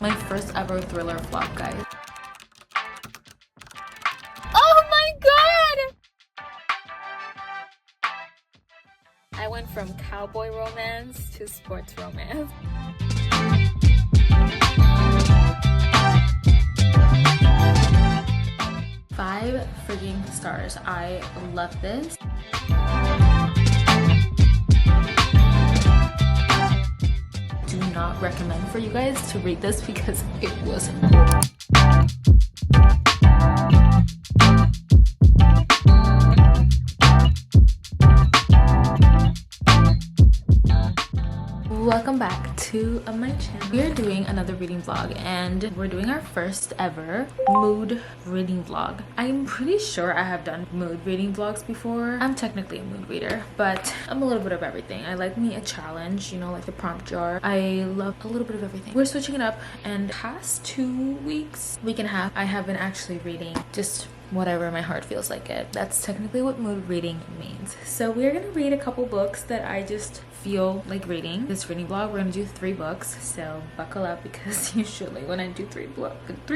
My first ever thriller vlog, guys. Oh my god! I went from cowboy romance to sports romance. 5 freaking stars. I love this. Do not recommend for you guys to read this because it was horrible. Welcome back to my channel. We are doing another reading vlog and we're doing our first ever mood reading vlog. I'm pretty sure I have done mood reading vlogs before. I'm technically a mood reader, but I'm a little bit of everything. I like me a challenge, you know, like the prompt jar. I love a little bit of everything. We're switching it up, and past 2 weeks, week and a half, I have been actually reading just whatever my heart feels like it. That's technically what mood reading means. So we're gonna read a couple books that I just feel like reading. This reading vlog, we're gonna do 3 books, so buckle up because usually when I do 3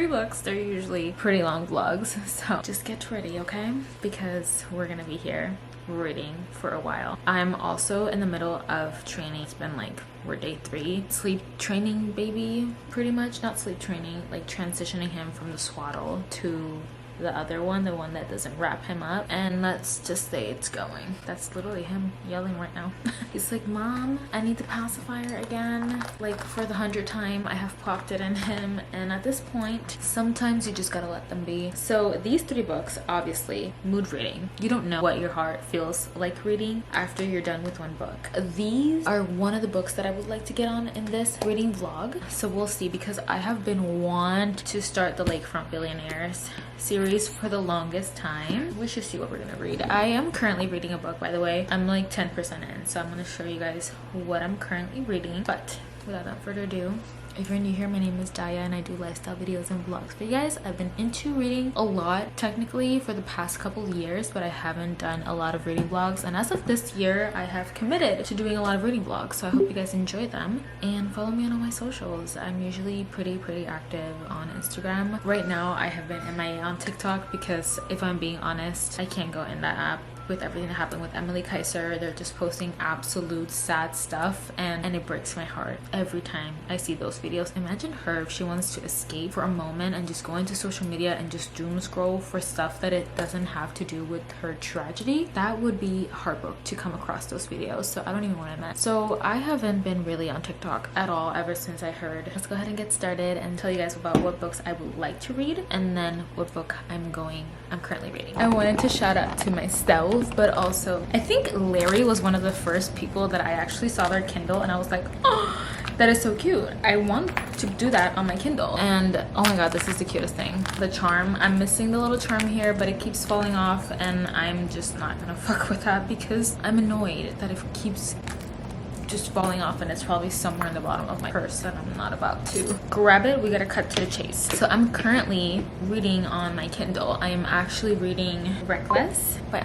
books, they're usually pretty long vlogs. So just get ready, okay? Because we're gonna be here reading for a while. I'm also in the middle of training. It's been like, we're day 3. Sleep training baby, pretty much. Not sleep training, like transitioning him from the swaddle to the other one, the one that doesn't wrap him up. And let's just say it's going. That's literally him yelling right now. He's like, Mom, I need the pacifier again. Like for the 100th time I have popped it in him, and at this point sometimes you just gotta let them be. So these 3 books, obviously mood reading. You don't know what your heart feels like reading after you're done with one book. These are one of the books that I would like to get on in this reading vlog, so we'll see, because I have been wanting to start the Lakefront Billionaires series for the longest time. We should see what we're gonna read. I am currently reading a book, by the way. I'm like 10% in, so I'm gonna show you guys what I'm currently reading. But without further ado, if you're new here, my name is Daya and I do lifestyle videos and vlogs for you guys. I've been into reading a lot technically for the past couple years, but I haven't done a lot of reading vlogs, and as of this year I have committed to doing a lot of reading vlogs, so I hope you guys enjoy them and follow me on all my socials. I'm usually pretty active on Instagram. Right now I have been MIA on TikTok because, if I'm being honest, I can't go in that app with everything that happened with Emily Kaiser. They're just posting absolute sad stuff, and it breaks my heart every time I see those videos. Imagine her if she wants to escape for a moment and just go into social media and just doom scroll for stuff that it doesn't have to do with her tragedy. That would be heartbroken to come across those videos, so I don't even want to admit. So I haven't been really on TikTok at all ever since I heard. Let's go ahead and get started and tell you guys about what books I would like to read and then what book I'm currently reading. I wanted to shout out to myself, but also I think Larry was one of the first people that I actually saw their Kindle, and I was like, oh, that is so cute. I want to do that on my Kindle. And oh my god, this is the cutest thing. The charm, I'm missing the little charm here, but it keeps falling off, and I'm just not gonna fuck with that because I'm annoyed that it keeps just falling off, and it's probably somewhere in the bottom of my purse and I'm not about to grab it. We gotta cut to the chase. So I'm currently reading on my Kindle. I am actually reading Reckless by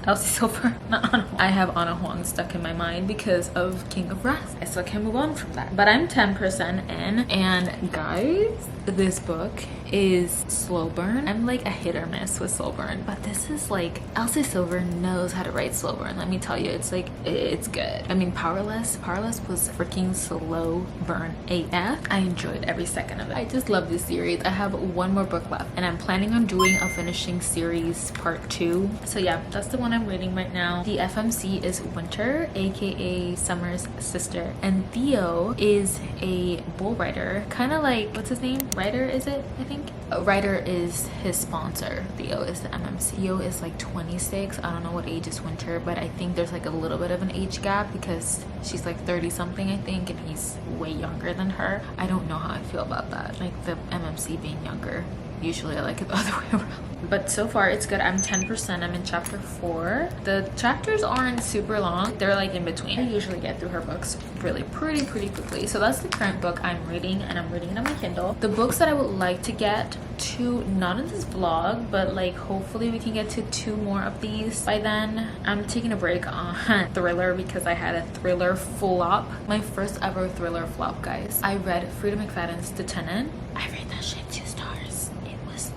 Elsie Silver. Not Anna Huang. I have Anna Huang stuck in my mind because of King of Wrath. I still can't move on from that. But I'm 10% in, and guys, this book is slow burn. I'm like a hit or miss with slow burn, but this is like, Elsie Silver knows how to write slow burn. Let me tell you, it's like, it's good. I mean, Powerless was freaking slow burn AF. I enjoyed every second of it. I just love this series. I have one more book left, and I'm planning on doing a finishing series part 2. So yeah, that's the one I'm reading right now. The FMC is Winter, aka Summer's sister, and Theo is a bull rider, kind of like, what's his name? Ryder, is it? I think Ryder is his sponsor. Theo is the MMC. Theo is like 26. I don't know what age is Winter, but I think there's like a little bit of an age gap because she's like 30 something, I think, and he's way younger than her. I don't know how I feel about that, like the MMC being younger Usually I like it the other way around. But so far it's good. I'm 10%. I'm in chapter 4. The chapters aren't super long. They're like in between. I usually get through her books really pretty quickly. So that's the current book I'm reading, and I'm reading it on my Kindle. The books that I would like to get to, not in this vlog, but like hopefully we can get to 2 more of these by then. I'm taking a break on thriller because I had a thriller flop. My first ever thriller flop, guys. I read Frida McFadden's The Tenant. I read that shit 2 stars. It was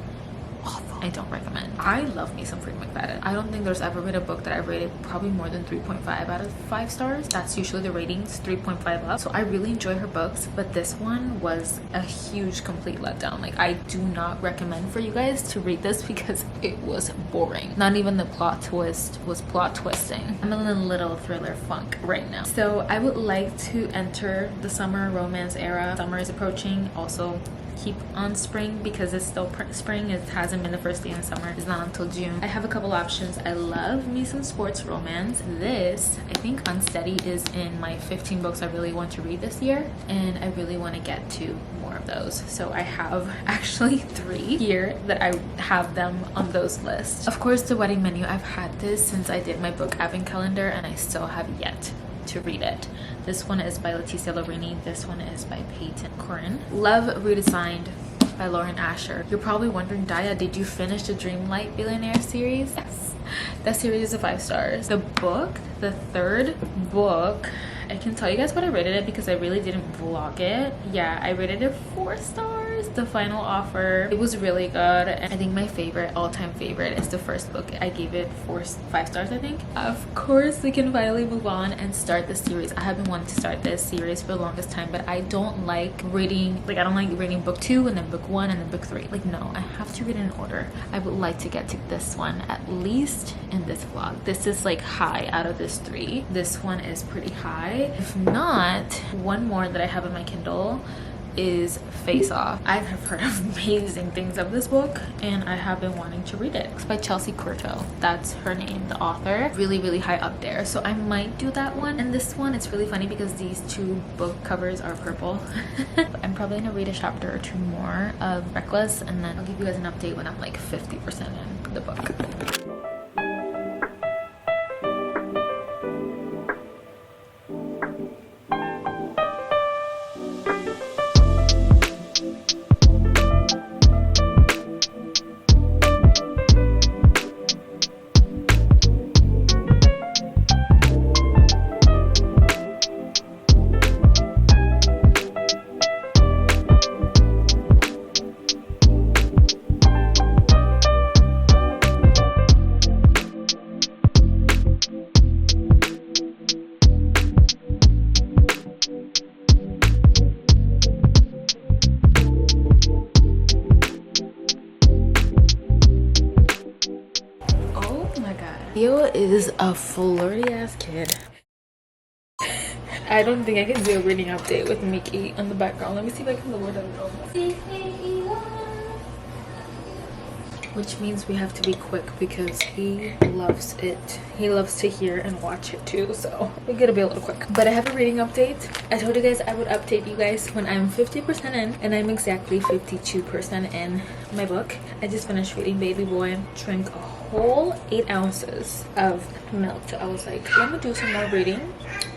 awful. I don't recommend. I love me some Frida McFadden. I don't think there's ever been a book that I've rated probably more than 3.5 out of 5 stars. That's usually the ratings, 3.5 up. So I really enjoy her books, but this one was a huge complete letdown. Like, I do not recommend for you guys to read this because it was boring. Not even the plot twist was plot twisting. I'm in a little thriller funk right now. So I would like to enter the summer romance era. Summer is approaching. Also, keep on spring because it's still spring. It hasn't been the first day in summer. It's not until June. I have a couple options. I love me some sports romance. This, I think Unsteady is in my 15 books I really want to read this year, and I really want to get to more of those. So I have actually 3 here that I have them on those lists. Of course, The Wedding Menu. I've had this since I did my book advent calendar, and I still have yet to read it. This one is by Leticia Lorini. This one is by Peyton Corin. Love Redesigned by Lauren Asher. You're probably wondering, Daya, did you finish the Dreamlight Billionaire series? Yes. That series is a 5 stars. The book, the 3rd book, I can tell you guys what I rated it because I really didn't vlog it. Yeah, I rated it 4 stars. The Final Offer. It was really good. And I think my favorite, all-time favorite, is the first book. I gave it 5 stars, I think. Of course, we can finally move on and start the series. I have been wanting to start this series for the longest time, but I don't like reading, like I don't like reading book 2 and then book 1 and then book 3. Like, no, I have to read in order. I would like to get to this one at least in this vlog. This is like high out of this 3. This one is pretty high. If not, one more that I have in my Kindle is Face Off. I have heard amazing things of this book, and I have been wanting to read it. It's by Chelsea Courteau. That's her name, the author. Really high up there. So I might do that one. And this one, it's really funny because these 2 book covers are purple. I'm probably gonna read a chapter or 2 more of Reckless, and then I'll give you guys an update when I'm like 50% in the book. Theo is a flirty ass kid. I don't think I can do a reading update with Mickey on the background. Let me see if I can lower that down. Which means we have to be quick because he loves it. He loves to hear and watch it too, so we gotta be a little quick. But I have a reading update. I told you guys I would update you guys when I'm 50% in, and I'm exactly 52% in my book. I just finished reading Baby Boy. Drank a whole 8 ounces of milk. So I was like, let me do some more reading.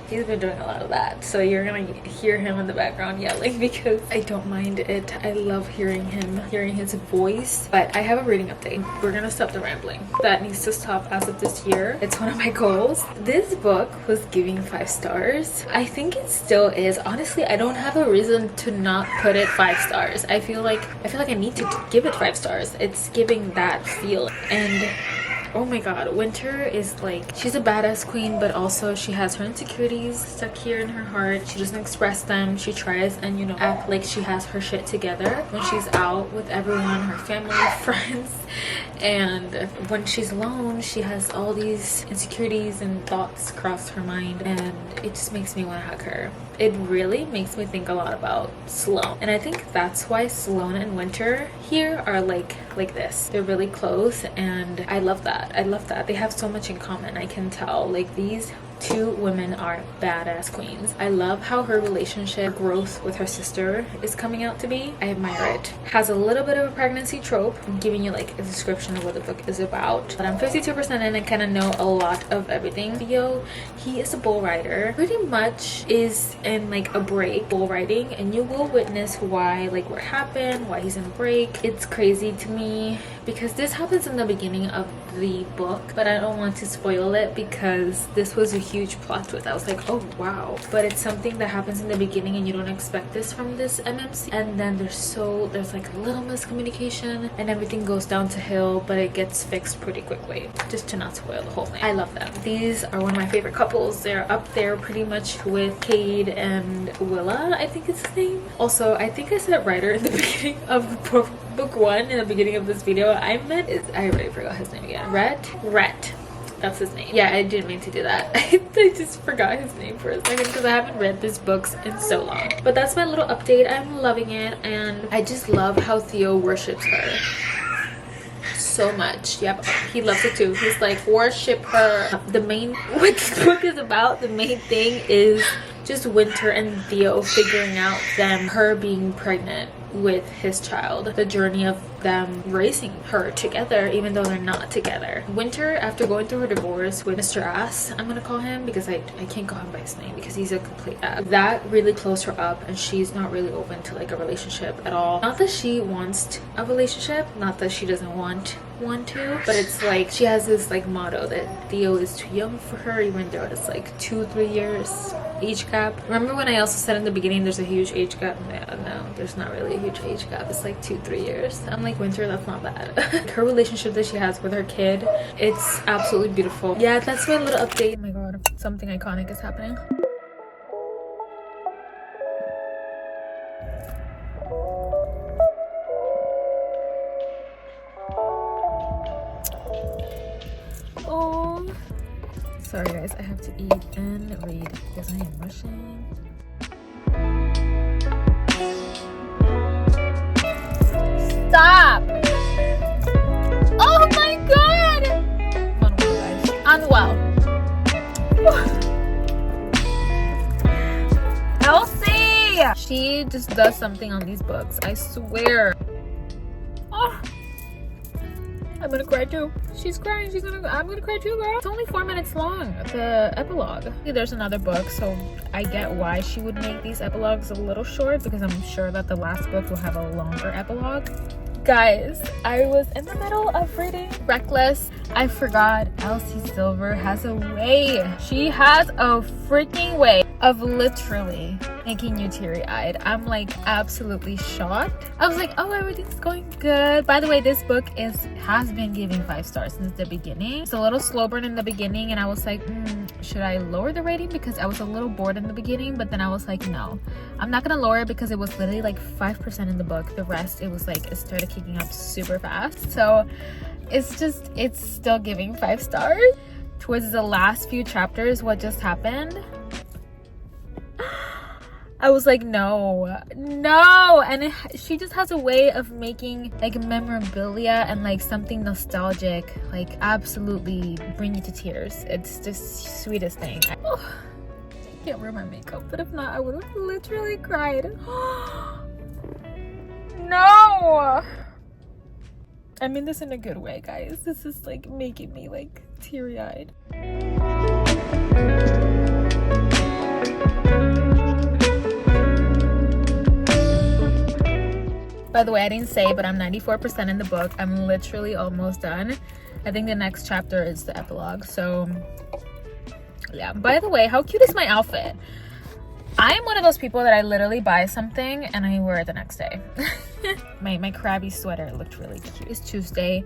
He's been doing a lot of that, so you're gonna hear him in the background yelling because I don't mind it. I love hearing him, hearing his voice. But I have a reading update. We're gonna stop the rambling. That needs to stop as of this year. It's one of my goals. This book was giving 5 stars. I think it still is. Honestly, I don't have a reason to not put it 5 stars. I feel like I need to give it 5 stars. It's giving that feel. And oh my god, Winter is like, she's a badass queen, but also she has her insecurities stuck here in her heart. She doesn't express them. She tries and, you know, act like she has her shit together when she's out with everyone, her family, friends. And when she's alone, she has all these insecurities and thoughts cross her mind, and it just makes me want to hug her. It really makes me think a lot about Sloane, and I think that's why Sloane and Winter here are like this. They're really close, and I love that. I love that they have so much in common. I can tell, like, these two women are badass queens. I love how her relationship growth with her sister is coming out to be. I admire it. Has a little bit of a pregnancy trope. I'm giving you like a description of what the book is about, but I'm 52% in and kind of know a lot of everything. Theo, he is a bull rider, pretty much is in like a break bull riding, and you will witness why, like what happened, why he's in a break. It's crazy to me because this happens in the beginning of the book, but I don't want to spoil it because this was a huge plot twist. I was like, oh wow, but it's something that happens in the beginning and you don't expect this from this MMC, and then there's like a little miscommunication and everything goes down to hill, but it gets fixed pretty quickly. Just to not spoil the whole thing. I love them. These are one of my favorite couples. They're up there pretty much with Cade and Willa, I think it's his name. Also, I think I said writer in the beginning of book one in the beginning of this video. I already forgot his name again. Rhett. That's his name. Yeah, I didn't mean to do that. I just forgot his name for a second because I haven't read this book in so long. But that's my little update. I'm loving it, and I just love how Theo worships her so much. Yep, he loves it too. He's like, worship her. What this book is about, the main thing is just Winter and Theo figuring out her being pregnant with his child, the journey of them raising her together even though they're not together. Winter, after going through her divorce with Mr. Ass, I'm gonna call him because I can't call him by his name because he's a complete ass, that really closed her up, and she's not really open to like a relationship at all. Not that she wants a relationship, not that she doesn't want one to, but it's like she has this like motto that Theo is too young for her, even though it's like 2-3 years age gap. Remember when I also said in the beginning there's a huge age gap? No, there's not really a huge age gap. It's like 2-3 years. I'm like, Winter, that's not bad. Her relationship that she has with her kid, it's absolutely beautiful. Yeah, that's my little update. Oh my god, something iconic is happening. Oh, sorry guys, I have to eat and read because I am rushing. Stop! Oh my god! Unwell, guys. Unwell. Elsie! She just does something on these books, I swear. Oh, I'm gonna cry too. She's crying. I'm gonna cry too, girl. It's only 4 minutes long, the epilogue. There's another book, so I get why she would make these epilogues a little short, because I'm sure that the last book will have a longer epilogue. Guys, I was in the middle of reading Reckless. I forgot Elsie Silver has a way. She has a freaking way of literally making you teary-eyed. I'm like absolutely shocked. I was like, oh, everything's going good. By the way, this book has been giving 5 stars since the beginning. It's a little slow burn in the beginning, and I was like, should I lower the rating? Because I was a little bored in the beginning, but then I was like, no, I'm not gonna lower it because it was literally like 5% in the book. The rest, it was like, it started kicking up super fast. So it's still giving 5 stars. Towards the last few chapters, what just happened, I was like, no. And she just has a way of making like memorabilia and like something nostalgic, like absolutely bring you to tears. It's just sweetest thing. I can't wear my makeup, but if not, I would have literally cried. No, I mean this in a good way, guys. This is like making me like teary-eyed. By the way, I didn't say, but I'm 94% in the book. I'm literally almost done. I think the next chapter is the epilogue. So yeah. By the way, how cute is my outfit? I am one of those people that I literally buy something and I wear it the next day. my crabby sweater looked really cute. It's Tuesday.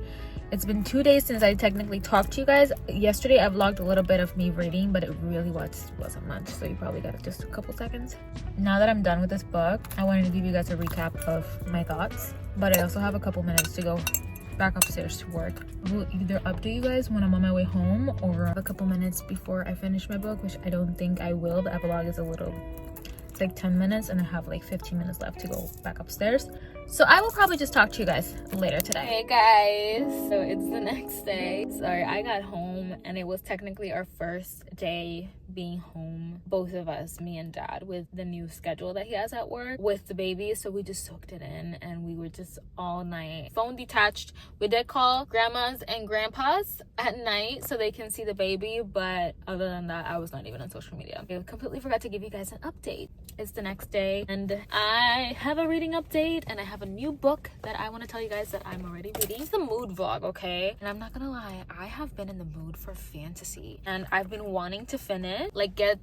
It's been 2 days since I technically talked to you guys. Yesterday I vlogged a little bit of me reading, but it really wasn't much, so you probably got just a couple seconds. Now that I'm done with this book, I wanted to give you guys a recap of my thoughts, but I also have a couple minutes to go back upstairs to work. I will either update you guys when I'm on my way home or a couple minutes before I finish my book, which I don't think I will. The epilogue is it's like 10 minutes and I have like 15 minutes left to go back upstairs. So I will probably just talk to you guys later today. Hey guys, so it's the next day. Sorry, I got home and it was technically our first day being home, both of us, me and dad, with the new schedule that he has at work with the baby. So we just soaked it in and we were just all night phone detached. We did call grandmas and grandpas at night so they can see the baby, but other than that, I was not even on social media. I completely forgot to give you guys an update. It's the next day and I have a reading update and I have a new book that I want to tell you guys that I'm already reading. It's a mood vlog, okay? And I'm not gonna lie, I have been in the mood for fantasy and I've been wanting to finish, like get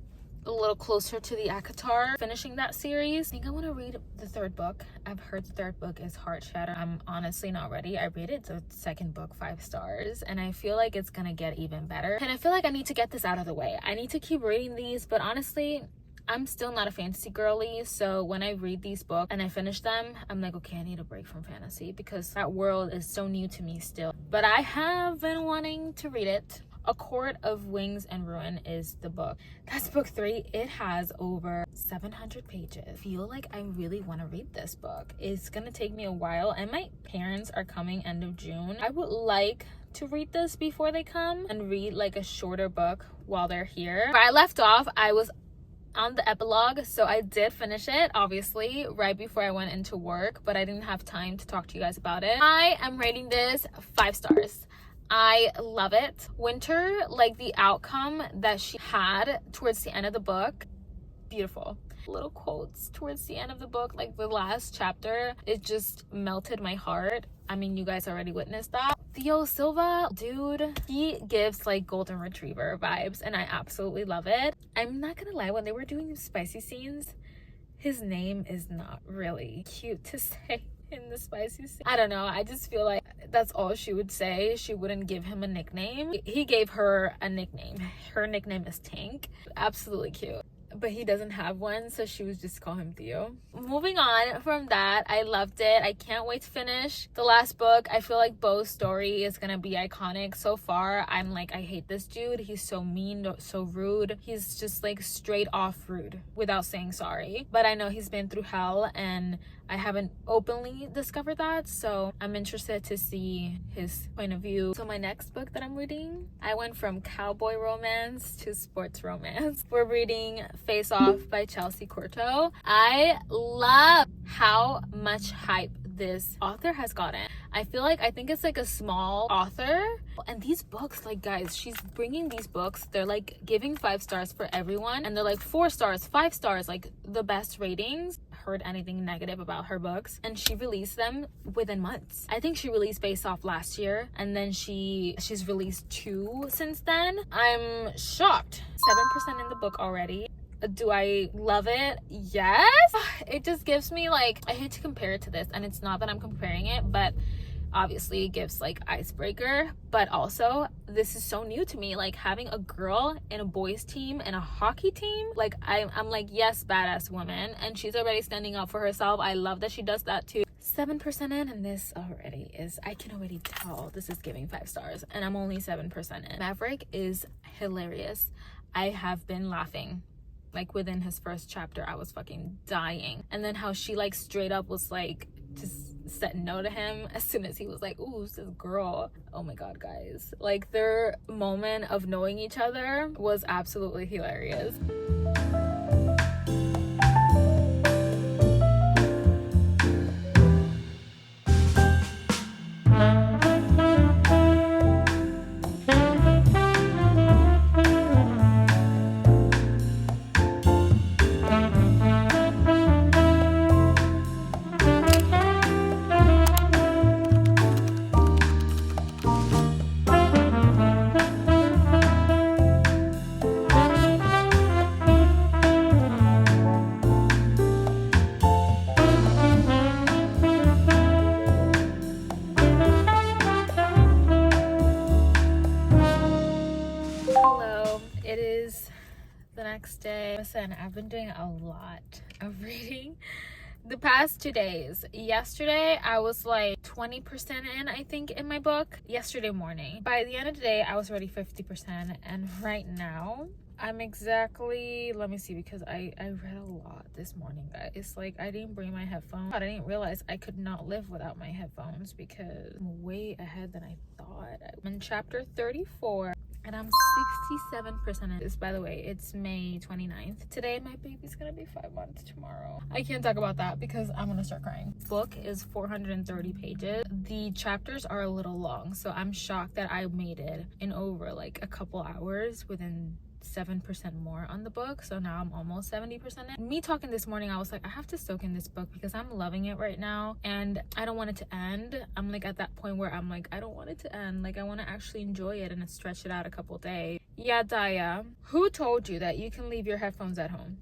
a little closer to the ACOTAR, finishing that series. I think I want to read the third book. I've heard the third book is heart shatter. I'm honestly not ready. I rated the second book 5 stars and I feel like it's gonna get even better. And I feel like I need to get this out of the way. I need to keep reading these, but honestly, I'm still not a fantasy girly, so when I read these books and I finish them, I'm like, okay, I need a break from fantasy because that world is so new to me still. But I have been wanting to read it. A Court of Wings and Ruin is the book. That's book 3. It has over 700 pages. I feel like I really want to read this book. It's gonna take me a while and my parents are coming end of June. I would like to read this before they come and read like a shorter book while they're here. Where I left off, I was on the epilogue, so I did finish it obviously right before I went into work, but I didn't have time to talk to you guys about it. I am rating this 5 stars. I love it. Winter, like the outcome that she had towards the end of the book, beautiful. Little quotes towards the end of the book, like the last chapter, it just melted my heart. I mean, you guys already witnessed that. Theo Silva, dude, he gives like golden retriever vibes and I absolutely love it. I'm not gonna lie, when they were doing spicy scenes, his name is not really cute to say in the spicy scene. I don't know, I just feel like that's all she would say. She wouldn't give him a nickname. He gave her a nickname. Her nickname is Tank. Absolutely cute. But he doesn't have one, so she would just call him Theo. Moving on from that, I loved it. I can't wait to finish the last book. I feel like Beau's story is gonna be iconic. So far, I'm like, I hate this dude. He's so mean, so rude. He's just like straight off rude without saying sorry. But I know he's been through hell and I haven't openly discovered that, so I'm interested to see his point of view. So my next book that I'm reading, I went from cowboy romance to sports romance. We're reading Face Off by Chelsea Courteau. I love how much hype this author has gotten. I think it's like a small author, and these books, like guys, she's bringing these books, they're like giving 5 stars for everyone and they're like 4 stars, 5 stars, like the best ratings. Heard anything negative about her books, and she released them within months. I think she released Face Off last year and then she's released 2 since then. I'm shocked. 7% in the book already. Do I love it? Yes. It just gives me like, I hate to compare it to this, and it's not that I'm comparing it, but obviously it gives like icebreaker, but also this is so new to me, like having a girl in a boys team and a hockey team. Like I'm like, yes, badass woman, and she's already standing up for herself. I love that she does that too. 7% in, and this already is, I can already tell this is giving 5 stars and I'm only 7% in. Maverick is hilarious. I have been laughing. Like within his first chapter, I was fucking dying. And then how she like straight up was like just said no to him as soon as he was like, ooh, this girl. Oh my god, guys, like their moment of knowing each other was absolutely hilarious. Next day. Listen, I've been doing a lot of reading the past 2 days. Yesterday I was like 20% in, I think, in my book. Yesterday morning, by the end of the day, I was already 50%, and right now I'm exactly, let me see, because I read a lot this morning, guys. It's like I didn't bring my headphones. I didn't realize I could not live without my headphones because I'm way ahead than I thought. I'm in chapter 34 and I'm 67% in this. By the way, it's May 29th. Today my baby's gonna be 5 months tomorrow. I can't talk about that because I'm gonna start crying. Book is 430 pages. The chapters are a little long, so I'm shocked that I made it in over like a couple hours within 7% more on the book. So now I'm almost 70% in. Me talking this morning, I was like, I have to soak in this book because I'm loving it right now and I don't want it to end. I'm like at that point where I'm like, I don't want it to end. Like I want to actually enjoy it and stretch it out a couple days. Yeah, Daya, who told you that you can leave your headphones at home?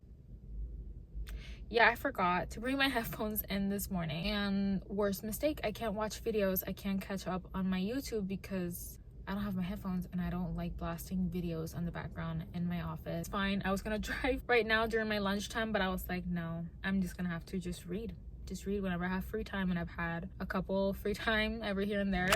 Yeah, I forgot to bring my headphones in this morning, and worst mistake, I can't watch videos. I can't catch up on my YouTube because I don't have my headphones and I don't like blasting videos on the background in my office. It's fine. I was gonna drive right now during my lunchtime, but I was like, no, I'm just gonna have to just read whenever I have free time, and I've had a couple free time every here and there.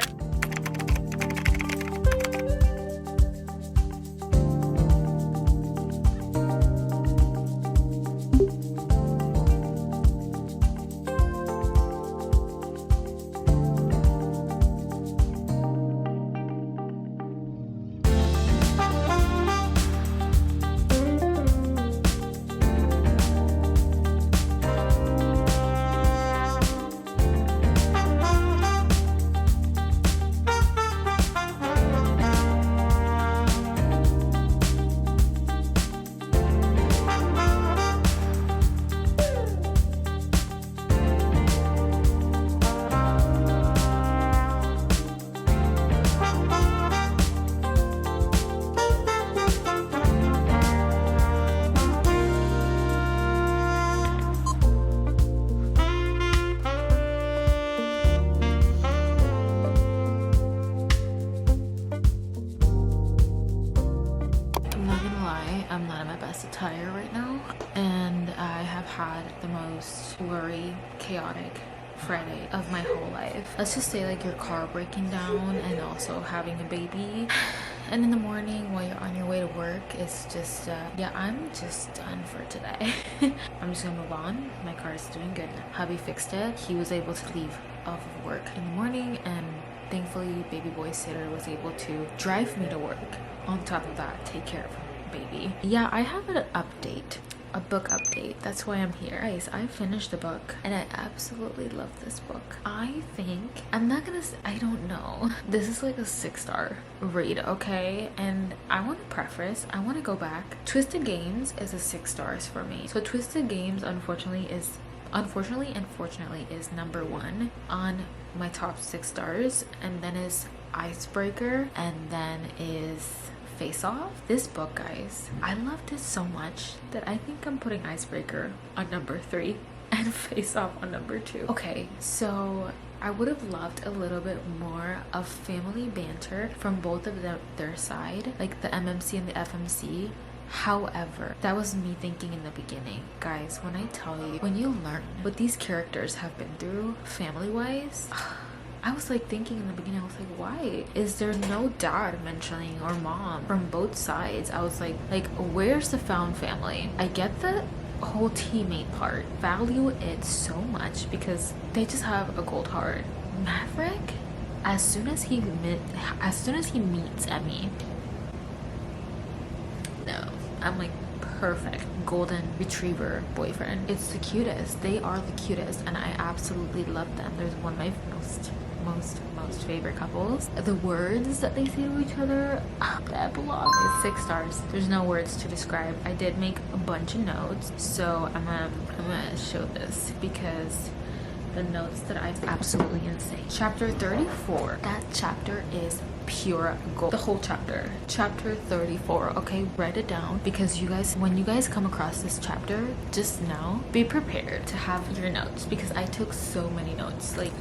I'm not in my best attire right now, and I have had the most worry, chaotic Friday of my whole life. Let's just say like your car breaking down and also having a baby, and in the morning while you're on your way to work, it's just yeah, I'm just done for today. I'm just gonna move on. My car is doing good. Hubby fixed it. He was able to leave off of work in the morning, and thankfully baby boy sitter was able to drive me to work. On top of that, take care of baby. Yeah, I have an update, a book update. That's why I'm here, guys. I finished the book and I absolutely love this book. I think I'm not gonna say, I don't know, this is like a 6-star read, okay? And I want to preface, I want to go back. Twisted Games is a 6 stars for me. So Twisted Games unfortunately and fortunately is number 1 on my top 6 stars, and then is Icebreaker, and then is Face Off. This book, guys, I loved it so much that I think I'm putting Icebreaker on number 3 and Face Off on number 2. Okay, so I would have loved a little bit more of family banter from both of their side, like the MMC and the FMC. However, that was me thinking in the beginning. Guys, when I tell you, when you learn what these characters have been through family-wise, I was like thinking in the beginning, I was like, why is there no dad mentioning or mom from both sides? I was like, where's the found family? I get the whole teammate part, value it so much because they just have a gold heart. Maverick, as soon as he meets Emmy, no, I'm like, perfect golden retriever boyfriend. It's the cutest. They are the cutest, and I absolutely love them. There's one of my most favorite couples. The words that they say to each other, that blog is 6 stars. There's no words to describe. I did make a bunch of notes, so I'm gonna show this because the notes that I absolutely insane. Chapter 34, that chapter is pure gold. The whole chapter 34. Okay, write it down, because you guys, when you guys come across this chapter, just now be prepared to have your notes, because I took so many notes. Like,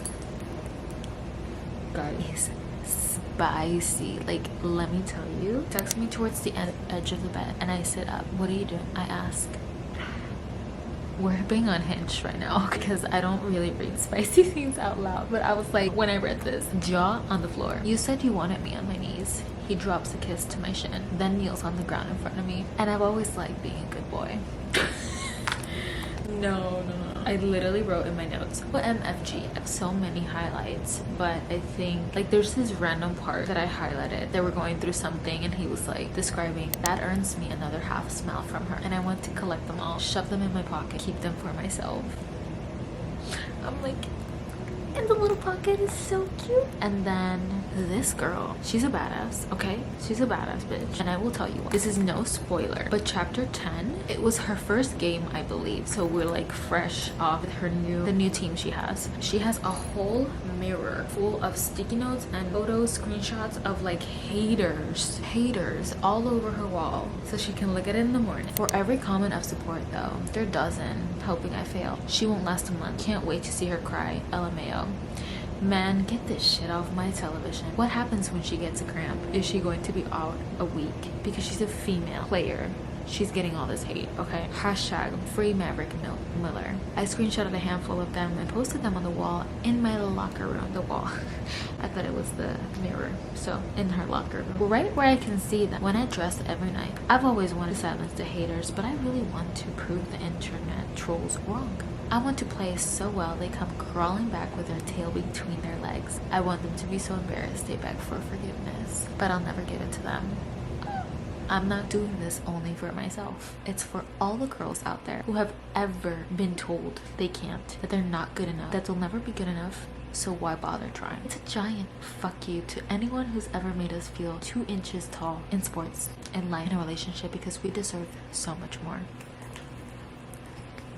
guys, spicy. Like, let me tell you, text me towards the edge of the bed and I sit up. What are you doing? I ask. we're being unhinged right now because I don't really read spicy things out loud. But I was like, when I read this, jaw on the floor. You said you wanted me on my knees. He drops a kiss to my shin, then kneels on the ground in front of me. And I've always liked being a good boy. No. I literally wrote in my notes, MFG, so many highlights, but I think like there's this random part that I highlighted. They were going through something and he was like describing, that earns me another half smile from her. And I want to collect them all, shove them in my pocket, keep them for myself. I'm like, and the little pocket is so cute. And then this girl, she's a badass, okay? She's a badass bitch. And I will tell you what, this is no spoiler, but chapter 10, it was her first game, I believe. So we're like fresh off with the new team she has. She has a whole mirror full of sticky notes and photos, screenshots of like haters all over her wall, so she can look at it in the morning. For every comment of support though, there are a dozen hoping I fail. She won't last a month. Can't wait to see her cry. LMAO. Man, get this shit off my television. What happens when she gets a cramp? Is she going to be out a week? Because she's a female player, she's getting all this hate, okay? Hashtag free Maverick Miller. I screenshotted a handful of them and posted them on the wall in my locker room. The wall. I thought it was the mirror. So, in her locker room. Right where I can see them when I dress every night. I've always wanted to silence the haters, but I really want to prove the internet trolls wrong. I want to play so well they come crawling back with their tail between their legs. I want them to be so embarrassed they beg for forgiveness, but I'll never give it to them. I'm not doing this only for myself. It's for all the girls out there who have ever been told they can't, that they're not good enough, that they'll never be good enough, so why bother trying? It's a giant fuck you to anyone who's ever made us feel 2 inches tall in sports, in life, in a relationship, because we deserve so much more.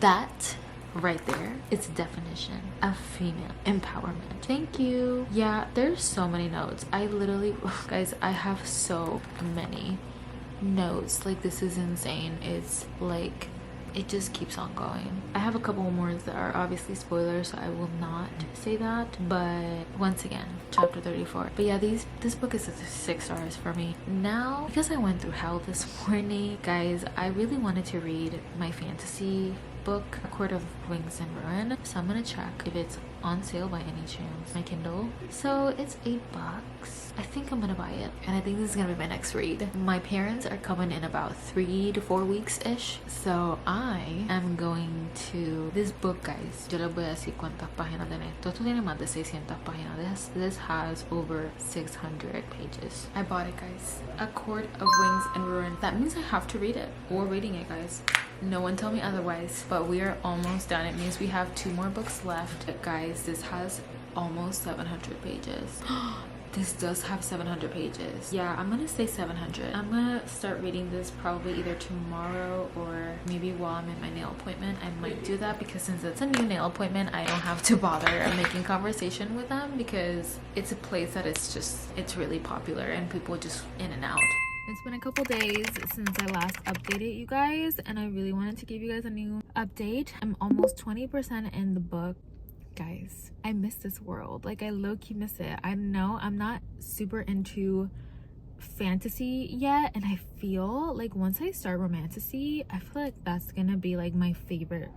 That right there, it's definition of female empowerment. Thank you. Yeah, there's so many notes. I literally, guys, I have so many notes. Like, this is insane. It's like, it just keeps on going. I have a couple more that are obviously spoilers, so I will not say that. But once again, chapter 34. But yeah, this book is 6 stars for me. Now, because I went through hell this morning, guys, I really wanted to read my fantasy book, A Court of Wings and Ruin. So I'm gonna check if it's on sale by any chance. My Kindle. So it's $8. I think I'm gonna buy it, and I think this is gonna be my next read. My parents are coming in about 3 to 4 weeks ish, so I am going to this book, guys. Yo les voy a decir cuántas páginas tiene esto. Esto tiene más de 600 páginas. This has over 600 pages. I bought it, guys. A Court of Wings and Ruin. That means I have to read it. We're reading it, guys. No one tell me otherwise, but we are almost done. It means we have 2 more books left. But guys, this has almost 700 pages. This does have 700 pages. Yeah, I'm gonna say 700. I'm gonna start reading this probably either tomorrow or maybe while I'm in my nail appointment. I might do that because since it's a new nail appointment, I don't have to bother making conversation with them because it's a place that it's really popular and people just in and out. It's been a couple days since I last updated you guys, and I really wanted to give you guys a new update. I'm almost 20% in the book. Guys, I miss this world. Like, I low-key miss it. I know I'm not super into fantasy yet, and I feel like once I start romantasy, I feel like that's gonna be like my favorite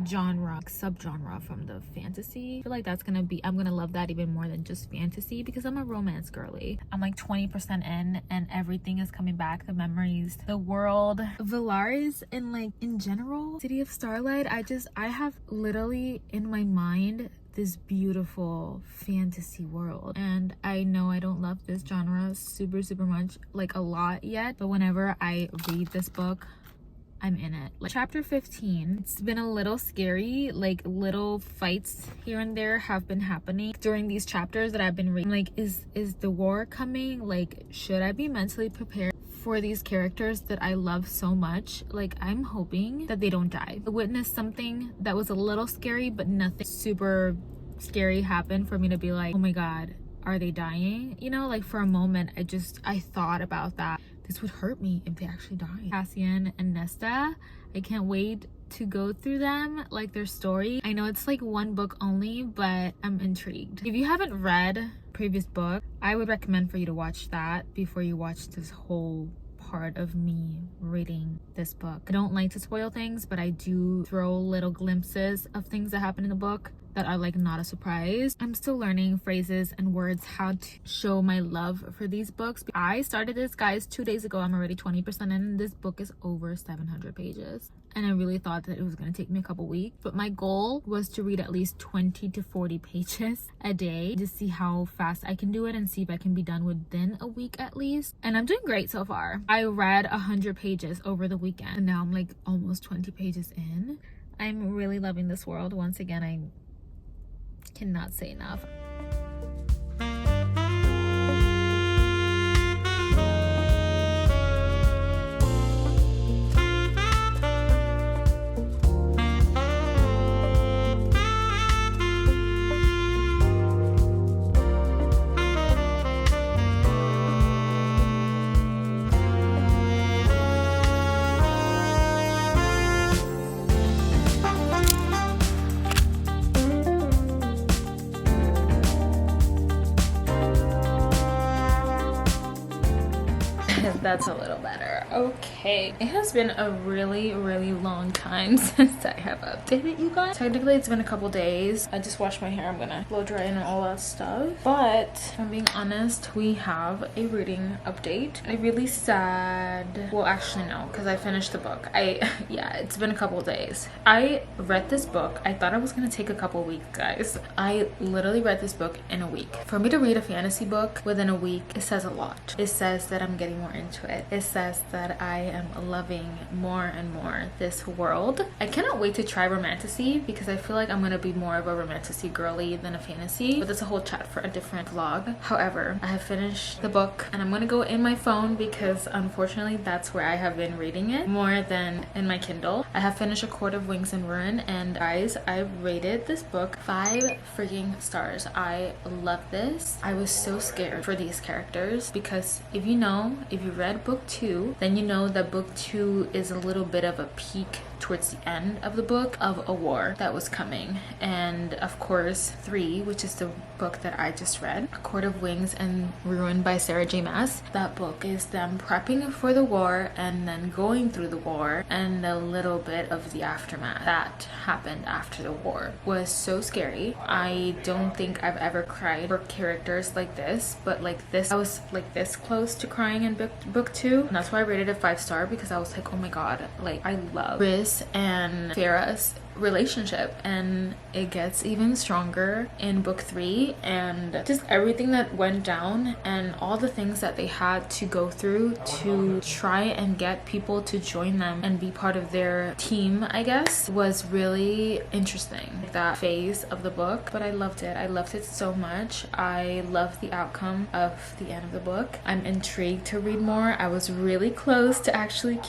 genre, subgenre from the fantasy. I feel like that's gonna be, I'm gonna love that even more than just fantasy because I'm a romance girly. I'm like 20% in and everything is coming back. The memories, the world, Valaris, and like in general, City of Starlight. I have literally in my mind this beautiful fantasy world, and I know I don't love this genre super much, like a lot yet, but whenever I read this book, I'm in it. Like chapter 15, it's been a little scary. Like little fights here and there have been happening during these chapters that I've been reading. Like, is the war coming? Like, should I be mentally prepared for these characters that I love so much? Like, I'm hoping that they don't die. I witnessed something that was a little scary, but nothing super scary happened for me to be like, oh my god, are they dying? You know, like for a moment, I thought about that. This would hurt me if they actually die. Cassian and Nesta, I can't wait to go through them, like their story. I know it's like 1 book only, but I'm intrigued. If you haven't read previous book, I would recommend for you to watch that before you watch this whole part of me reading this book. I don't like to spoil things, but I do throw little glimpses of things that happen in the book that are like not a surprise. I'm still learning phrases and words, how to show my love for these books. I started this, guys, 2 days ago. I'm already 20% in, and this book is over 700 pages. And I really thought that it was going to take me a couple weeks, but my goal was to read at least 20 to 40 pages a day to see how fast I can do it and see if I can be done within a week at least. And I'm doing great so far. I read 100 pages over the weekend, and now I'm like almost 20 pages in. I'm really loving this world. Once again, I cannot say enough. That's a little better. Okay, it has been a really long time since I have updated you guys. Technically it's been a couple days. I just washed my hair. I'm gonna blow dry and all that stuff, but if I'm being honest, we have a reading update. I really sad, well actually no, because I finished the book. Yeah, it's been a couple days. I read this book. I thought it was gonna take a couple weeks, guys. I literally read this book in a week. For me to read a fantasy book within a week, it says a lot. It says that I'm getting more into it. It says that I am loving more and more this world. I cannot wait to try romantasy because I feel like I'm gonna be more of a romantasy girly than a fantasy, but that's a whole chat for a different vlog. However, I have finished the book and I'm gonna go in my phone because unfortunately that's where I have been reading it more than in my Kindle. I have finished A Court of Wings and Ruin, and guys, I rated this book 5 freaking stars. I love this. I was so scared for these characters because if you read book 2, then you know that book 2 is a little bit of a peak towards the end of the book of a war that was coming. And of course 3, which is the book that I just read, A Court of Wings and Ruin by Sarah J Maas, that book is them prepping for the war and then going through the war and a little bit of the aftermath that happened after the war. Was so scary. I don't think I've ever cried for characters like this, but like this, I was like this close to crying in book 2, and that's why I rated it 5-star, because I was like, oh my god, like I love Riz and Farah's relationship, and it gets even stronger in book 3, and just everything that went down and all the things that they had to go through to try and get people to join them and be part of their team, I guess, was really interesting, that phase of the book. But I loved it so much. I love the outcome of the end of the book. I'm intrigued to read more. I was really close to actually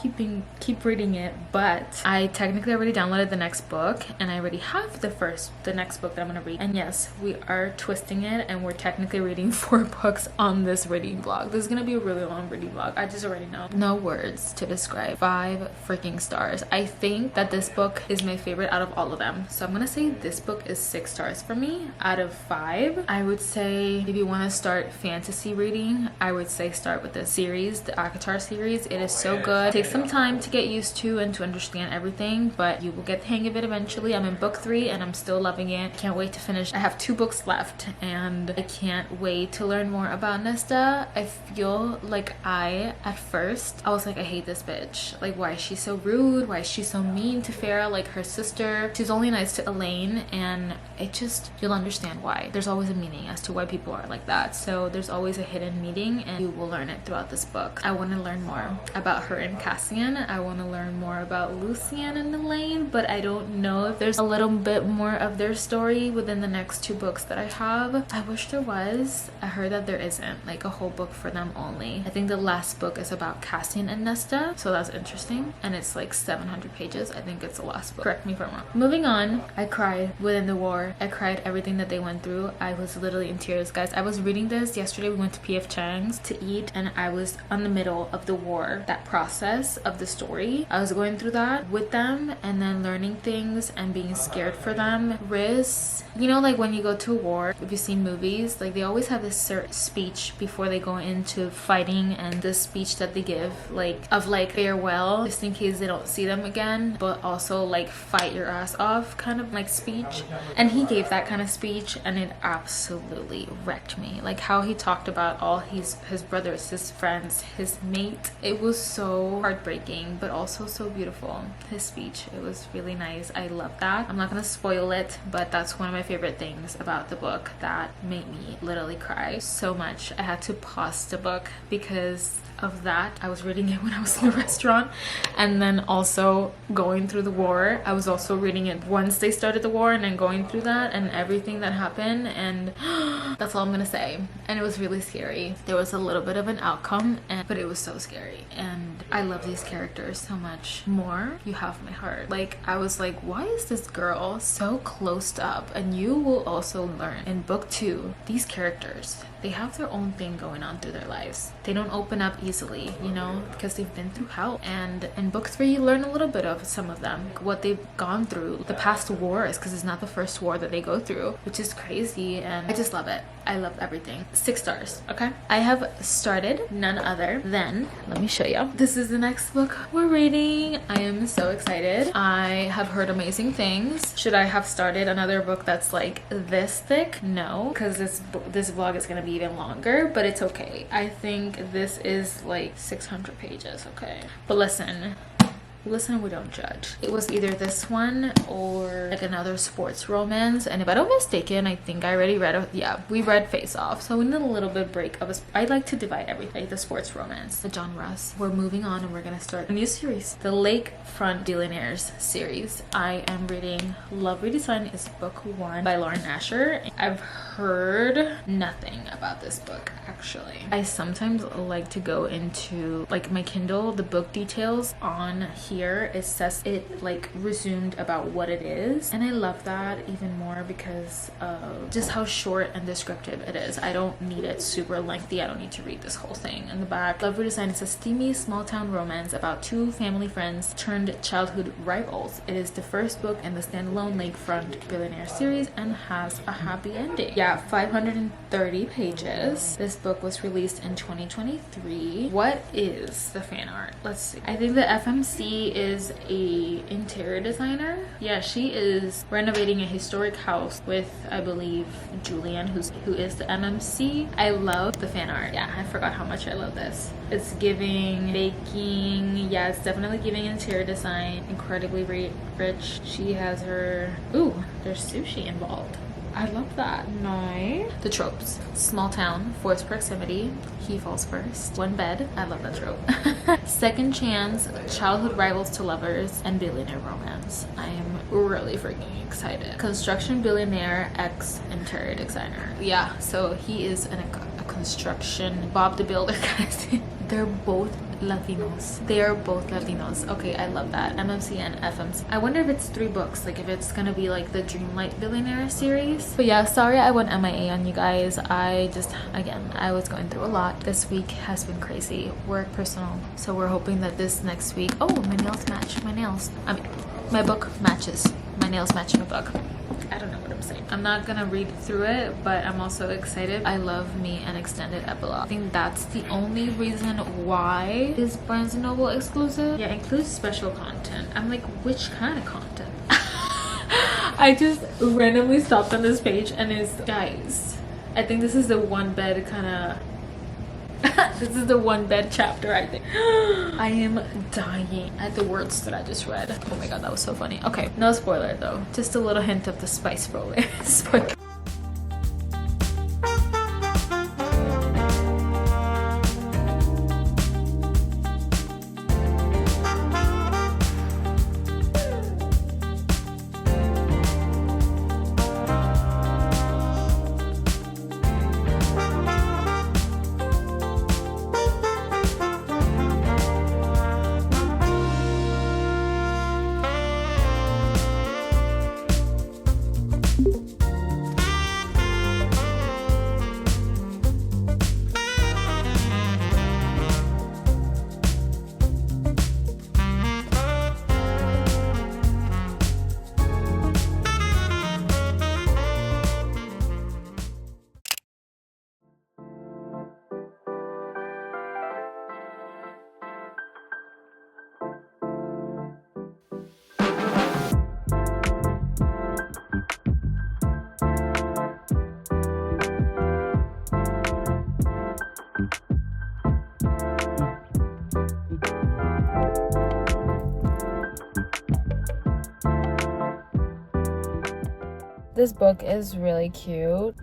keep reading it, but I technically already downloaded the next book and I already have the next book that I'm gonna read. And yes, we are twisting it and we're technically reading 4 books on this reading vlog. This is gonna be a really long reading vlog. I just already know. No words to describe. 5 freaking stars. I think that this book is my favorite out of all of them. So I'm gonna say this book is 6 stars for me out of 5. I would say if you want to start fantasy reading, I would say start with the series, the Akatar series. It is so good. Take some time to get used to and to understand everything, but you will get the hang of it eventually. I'm in book 3 and I'm still loving it. Can't wait to finish. I have 2 books left and I can't wait to learn more about Nesta. I feel like at first I was like, I hate this bitch. Like, why is she so rude? Why is she so mean to Farah, like her sister? She's only nice to Elaine, and it just, you'll understand why. There's always a meaning as to why people are like that. So there's always a hidden meaning and you will learn it throughout this book. I want to learn more about her and Cassian. I want to learn more about Lucian and Elaine, but I don't know if there's a little bit more of their story within the next 2 books that I have. I wish there was. I heard that there isn't, like a whole book for them only. I think the last book is about Cassian and Nesta, so that's interesting, and it's like 700 pages. I think it's the last book. Correct me if I'm wrong. Moving on, I cried within the war. I cried everything that they went through. I was literally in tears, guys. I was reading this yesterday. We went to PF Chang's to eat and I was on the middle of the war, that process of the story. I was going through that with them and then learning things things and being scared for them. Riz, you know, like when you go to war, if you've seen movies, like they always have this certain speech before they go into fighting, and the speech that they give, like of like farewell, just in case they don't see them again, but also like fight your ass off kind of like speech. And he gave that kind of speech, and it absolutely wrecked me. Like how he talked about all his brothers, his friends, his mate. It was so heartbreaking, but also so beautiful. His speech, it was really nice. I love that. I'm not gonna spoil it, but that's one of my favorite things about the book that made me literally cry so much. I had to pause the book because of that. I was reading it when I was in the restaurant, and then also going through the war. I was also reading it once they started the war, and then going through that and everything that happened, and that's all I'm gonna say. And it was really scary. There was a little bit of an outcome, but it was so scary, and I love these characters so much more. You have my heart. Like I was like, why is this girl so closed up? And you will also learn in book 2, these characters, they have their own thing going on through their lives. They don't open up easily, you know, because they've been through hell. And in book 3, you learn a little bit of some of them, what they've gone through, the past wars, because it's not the first war that they go through, which is crazy. And I just love it. I love everything. 6 stars. Okay, I have started none other than, let me show you, this is the next book we're reading. I am so excited. I have heard amazing things. Should I have started another book that's like this thick? No, because this vlog is gonna be even longer, but it's okay. I think this is like 600 pages. Okay, but listen, we don't judge. It was either this one or like another sports romance, and if I'm not mistaken, I think I already read we read Face Off, so we need a little bit break of I like to divide everything, the sports romance, the genres. We're moving on, and we're gonna start a new series, the Lakefront Billionaires series. I am reading Love Redesigned, is book 1 by Lauren Asher. I've heard nothing about this book actually. I sometimes like to go into like my Kindle, the book details on here. It says it like resumed about what it is, and I love that even more because of just how short and descriptive it is. I don't need it super lengthy. I don't need to read this whole thing. In the back, Love Redesigned is a steamy small town romance about 2 family friends turned childhood rivals. It is the first book in the standalone Lakefront Billionaire series and has a happy ending. Yeah, 530 pages. This book was released in 2023. What is the fan art? Let's see. I think the FMC is a interior designer. Yeah, she is renovating a historic house with, I believe, Julian, who is the MMC. I love the fan art. Yeah, I forgot how much I love this. It's giving baking. Yeah, it's definitely giving interior design. Incredibly rich. She has her, ooh, there's sushi involved. I love that. Nice. The tropes. Small town, forced proximity, he falls first, one bed. I love that trope. Second chance, childhood rivals to lovers, and billionaire romance. I am really freaking excited. Construction billionaire, ex interior designer. Yeah, so he is a construction Bob the Builder kind of thing. They're both Latinos. They are both Latinos. Okay, I love that. MMC and FMC. I wonder if it's 3 books, like if it's gonna be like the Dreamlight Billionaire series. But yeah, sorry I went MIA on you guys. I just, again, I was going through a lot. This week has been crazy. Work, personal. So we're hoping that this next week, oh, my nails match my nails. I mean, my book matches. My nails match my book. I don't know what I'm saying. I'm not gonna read through it, but I'm also excited. I love me an extended epilogue. I think that's the only reason why is Barnes & Noble exclusive. Yeah, includes special content. I'm like, which kind of content? I just randomly stopped on this page and it's, guys, I think this is the one bed kind of this is the one bed chapter, I think. I am dying at the words that I just read. Oh my god, that was so funny. Okay, no spoiler though. Just a little hint of the spice roll. Spoiler. This book is really cute.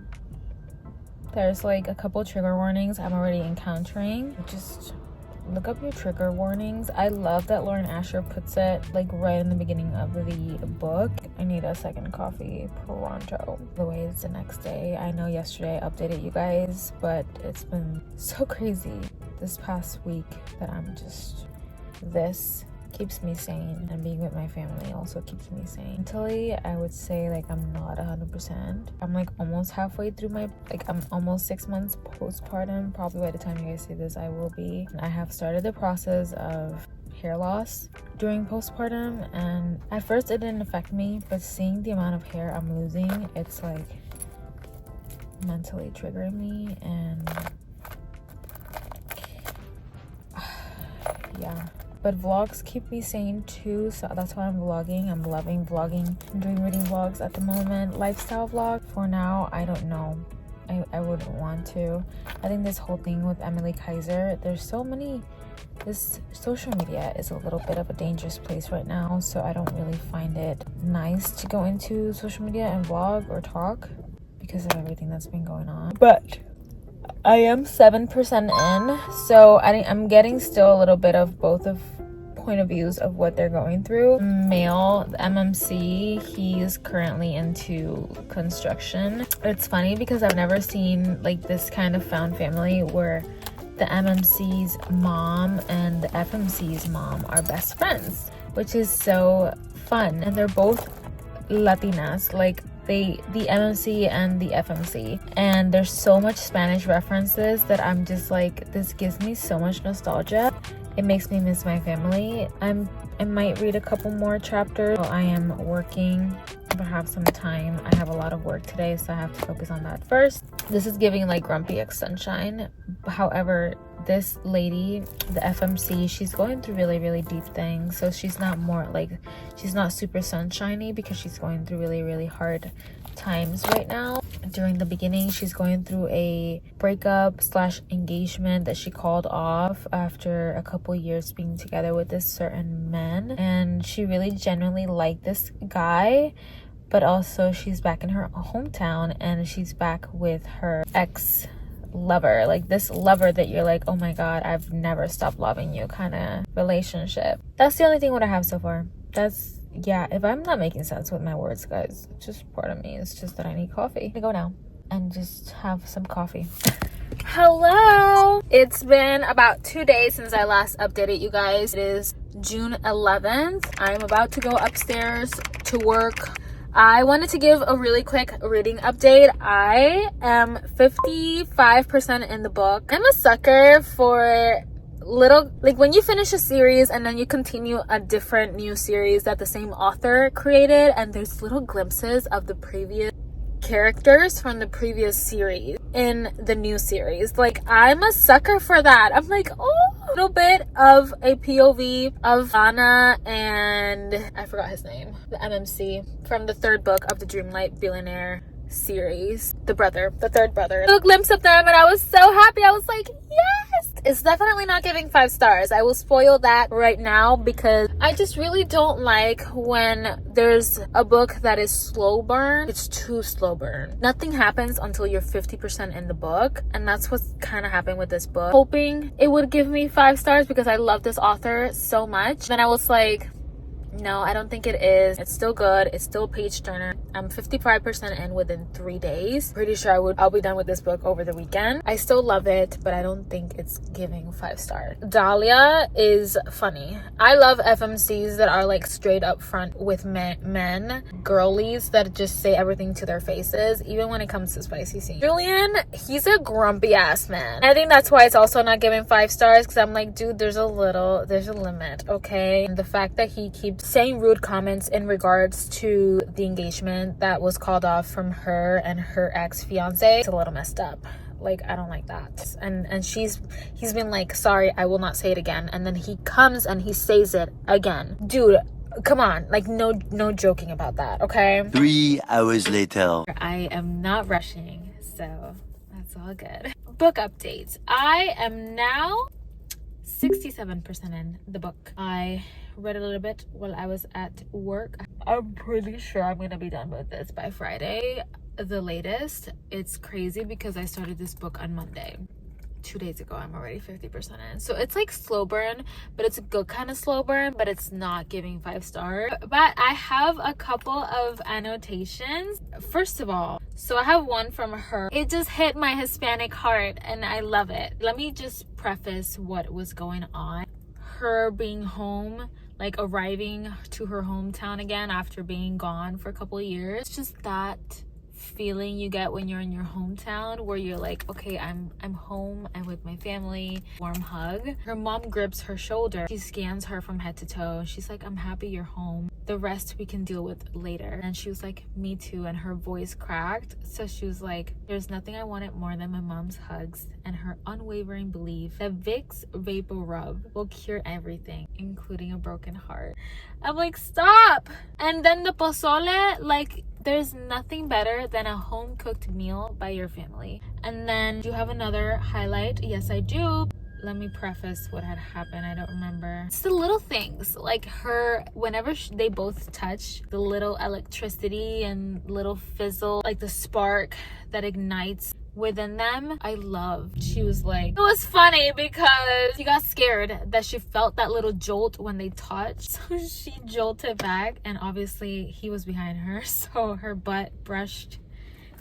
There's like a couple trigger warnings I'm already encountering. Just look up your trigger warnings. I love that Lauren Asher puts it like right in the beginning of the book. I need a second coffee pronto. The way it's the next day. I know yesterday I updated you guys, but it's been so crazy this past week that I'm just, this keeps me sane, and being with my family also keeps me sane. Mentally, I would say like I'm not 100%. I'm like almost halfway through my, like I'm almost 6 months postpartum. Probably by the time you guys see this, I will be. And I have started the process of hair loss during postpartum, and at first it didn't affect me, but seeing the amount of hair I'm losing, it's like mentally triggering me. And yeah, but vlogs keep me sane too, so that's why I'm vlogging. I'm loving vlogging. I'm doing reading vlogs at the moment, lifestyle vlog. For now, I don't know, I wouldn't want to. I think this whole thing with Emily Kaiser, there's so many, this social media is a little bit of a dangerous place right now, so I don't really find it nice to go into social media and vlog or talk because of everything that's been going on. But I am 7% in, so I'm getting still a little bit of both of point of views of what they're going through. Male, the MMC, he's currently into construction. It's funny because I've never seen like this kind of found family where the MMC's mom and the FMC's mom are best friends, which is so fun. And they're both Latinas, like the MMC and the FMC, and there's so much Spanish references that I'm just like, this gives me so much nostalgia. It makes me miss my family. I might read a couple more chapters. I am working, but have some time. I have a lot of work today, so I have to focus on that first. This is giving like Grumpy X Sunshine. However, this lady, the FMC, she's going through really, really deep things. So she's not more like, she's not super sunshiny because she's going through really, really hard times right now. During the beginning, she's going through a breakup / engagement that she called off after a couple years being together with this certain man, and she really genuinely liked this guy, but also she's back in her hometown and she's back with her ex lover, like this lover that you're like, oh my god, I've never stopped loving you kind of relationship. That's the only thing what I have so far. That's, yeah, if I'm not making sense with my words, guys, just pardon me. It's just that I need coffee. I go now and just have some coffee. Hello, it's been about 2 days since I last updated you guys. It is June 11th. I'm about to go upstairs to work. I wanted to give a really quick reading update. I am 55% in the book. I'm a sucker for little, like when you finish a series and then you continue a different new series that the same author created, and there's little glimpses of the previous characters from the previous series in the new series. Like, I'm a sucker for that. I'm like, oh, a little bit of a POV of Anna and I forgot his name, the MMC from the third book of the Dreamlight Billionaire series, the third brother. A little glimpse of them and I was so happy. I was like, yes. It's definitely not giving 5 stars. I will spoil that right now because I just really don't like when there's a book that is slow burn. It's too slow burn. Nothing happens until you're 50% in the book, and that's what's kind of happened with this book. Hoping it would give me 5 stars because I love this author so much. Then I was like, no, I don't think it is. It's still good. It's still a page turner. I'm 55% in within 3 days. Pretty sure I'll be done with this book over the weekend. I still love it, but I don't think it's giving 5 stars. Dahlia is funny. I love FMCs that are like straight up front with men, girlies that just say everything to their faces, even when it comes to spicy scenes. Julian, he's a grumpy ass man. I think that's why it's also not giving 5 stars, because I'm like, dude, there's a limit, okay? And the fact that he keeps saying rude comments in regards to the engagement that was called off from her and her ex-fiance, it's a little messed up. Like, I don't like that. And he's been like, sorry, I will not say it again, and then he comes and he says it again. Dude, come on, like, no joking about that, okay? 3 hours later. I am not rushing, so that's all good. Book updates. I am now 67% in the book. I read a little bit while I was at work. I'm pretty sure I'm gonna be done with this by Friday, the latest. It's crazy because I started this book on Monday. 2 days ago. I'm already 50% in. So it's like slow burn, but it's a good kind of slow burn, but it's not giving 5 stars. But I have a couple of annotations. First of all, so I have one from her. It just hit my Hispanic heart and I love it. Let me just preface what was going on. Her being home, like arriving to her hometown again after being gone for a couple of years. It's just that feeling you get when you're in your hometown where you're like, okay, I'm home, I'm with my family. Warm hug. Her mom grips her shoulder. She scans her from head to toe. She's like, I'm happy you're home, the rest we can deal with later. And she was like, me too. And her voice cracked. So she was like, there's nothing I wanted more than my mom's hugs and her unwavering belief that Vicks Vapor Rub will cure everything, including a broken heart. I'm like, stop. And then the pozole, like, there's nothing better than a home-cooked meal by your family. And then, do you have another highlight? Yes, I do. Let me preface what had happened. I don't remember. It's the little things. Like her, whenever they both touch, the little electricity and little fizzle, like the spark that ignites within them, I loved. She was like, it was funny because she got scared that she felt that little jolt when they touched, so she jolted back, and obviously he was behind her, so her butt brushed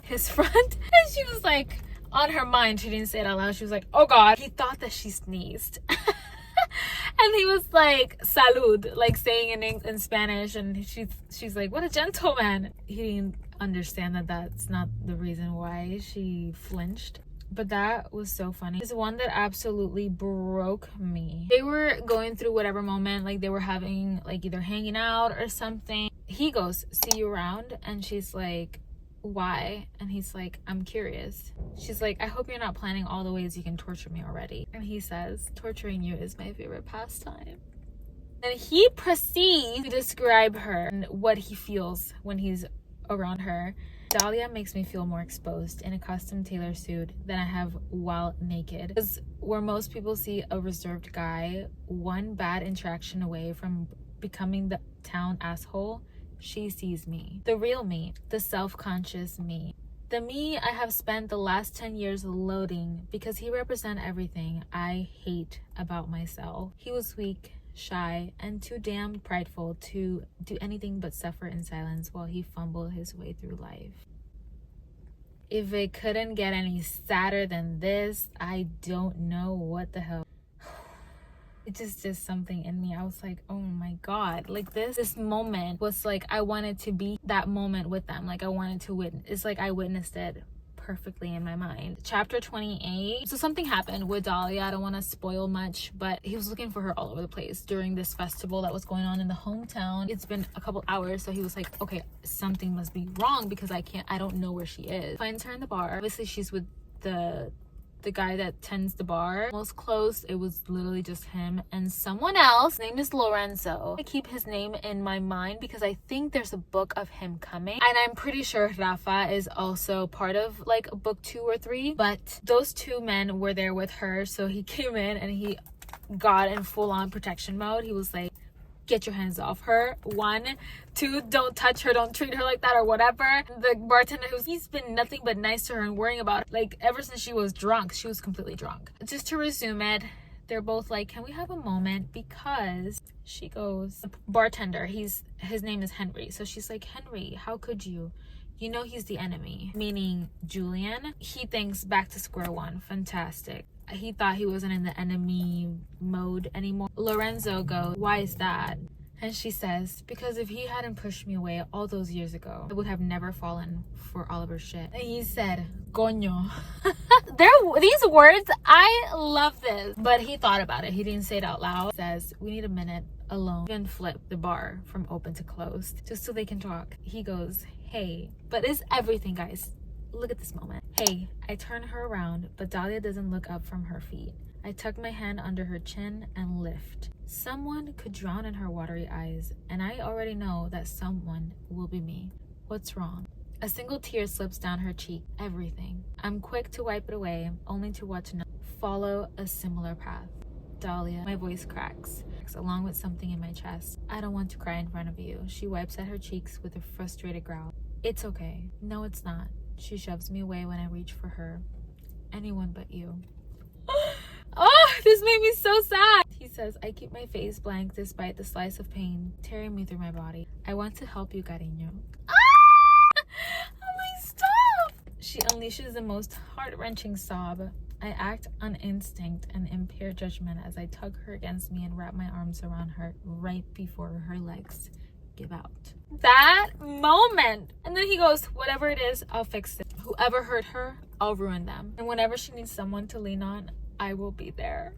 his front, and she was like, on her mind, she didn't say it out loud, she was like, oh god. He thought that she sneezed. And he was like, salud, like saying in Spanish, and she's like, what a gentleman. He didn't understand that that's not the reason why she flinched. But that was so funny. It's one that absolutely broke me. They were going through whatever moment, like they were having, like either hanging out or something. He goes, see you around, and she's like, why? And he's like, I'm curious. She's like, I hope you're not planning all the ways you can torture me already. And he says, torturing you is my favorite pastime. And he proceeds to describe her and what he feels when he's around her. Dahlia makes me feel more exposed in a custom tailor suit than I have while naked. Because where most people see a reserved guy one bad interaction away from becoming the town asshole, she sees me. The real me. The self-conscious me. The me I have spent the last 10 years loading because he represents everything I hate about myself. He was weak, shy, and too damn prideful to do anything but suffer in silence while he fumbled his way through life. If it couldn't get any sadder than this, I don't know what the hell. It just did something in me. I was like, oh my god, like this moment was like, I wanted to be that moment with them. Like I wanted to witness. It's like I witnessed it perfectly in my mind. Chapter 28. So something happened with Dahlia. I don't want to spoil much, but he was looking for her all over the place during this festival that was going on in the hometown. It's been a couple hours, so he was like, okay, something must be wrong because I don't know where she is. Finds her in the bar. Obviously she's with the guy that tends the bar. Most close, it was literally just him and someone else. His name is Lorenzo. I keep his name in my mind because I think there's a book of him coming, and I'm pretty sure Rafa is also part of like book 2 or 3, but those 2 men were there with her. So he came in and he got in full-on protection mode. He was like, get your hands off her. 1, 2, don't touch her, don't treat her like that or whatever. The bartender, he's been nothing but nice to her and worrying about her. Like ever since she was drunk, she was completely drunk. Just to resume it, they're both like, can we have a moment? Because she goes, the bartender, his name is Henry. So she's like, Henry, how could you? You know he's the enemy, meaning Julian. He thinks back to square one. Fantastic. He thought he wasn't in the enemy mode anymore. Lorenzo goes, why is that? And she says, because if he hadn't pushed me away all those years ago, I would have never fallen for Oliver's shit. And he said, coño. These words, I love this. But he thought about it. He didn't say it out loud. He says, we need a minute alone. Even flip the bar from open to closed just so they can talk. He goes, hey, but it's everything, guys. Look at this moment. Hey, I turn her around, but Dahlia doesn't look up from her feet. I tuck my hand under her chin and lift. Someone could drown in her watery eyes, and I already know that someone will be me. What's wrong? A single tear slips down her cheek. Everything. I'm quick to wipe it away, only to watch another follow a similar path. Dahlia, my voice cracks. cracks along with something in my chest. I don't want to cry in front of you. She wipes at her cheeks with a frustrated growl. It's okay. No, it's not. She shoves me away when I reach for her. Anyone but you. Oh, this made me so sad. He says, I keep my face blank despite the slice of pain tearing me through my body. I want to help you, cariño. Ah! I'm like, stop! She unleashes the most heart-wrenching sob. I act on instinct and impaired judgment as I tug her against me and wrap my arms around her right before her legs give out. That moment! And then he goes, whatever it is, I'll fix it. Whoever hurt her, I'll ruin them. And whenever she needs someone to lean on, I will be there.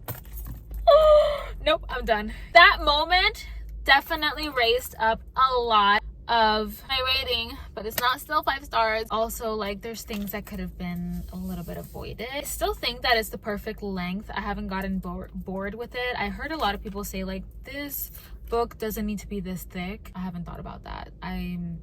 Nope, I'm done. That moment definitely raised up a lot of my rating, but it's not still 5 stars. Also, like, there's things that could have been a little bit avoided. I still think that it's the perfect length. I haven't gotten bored with it. I heard a lot of people say, like, this book doesn't need to be this thick. I haven't thought about that. I'm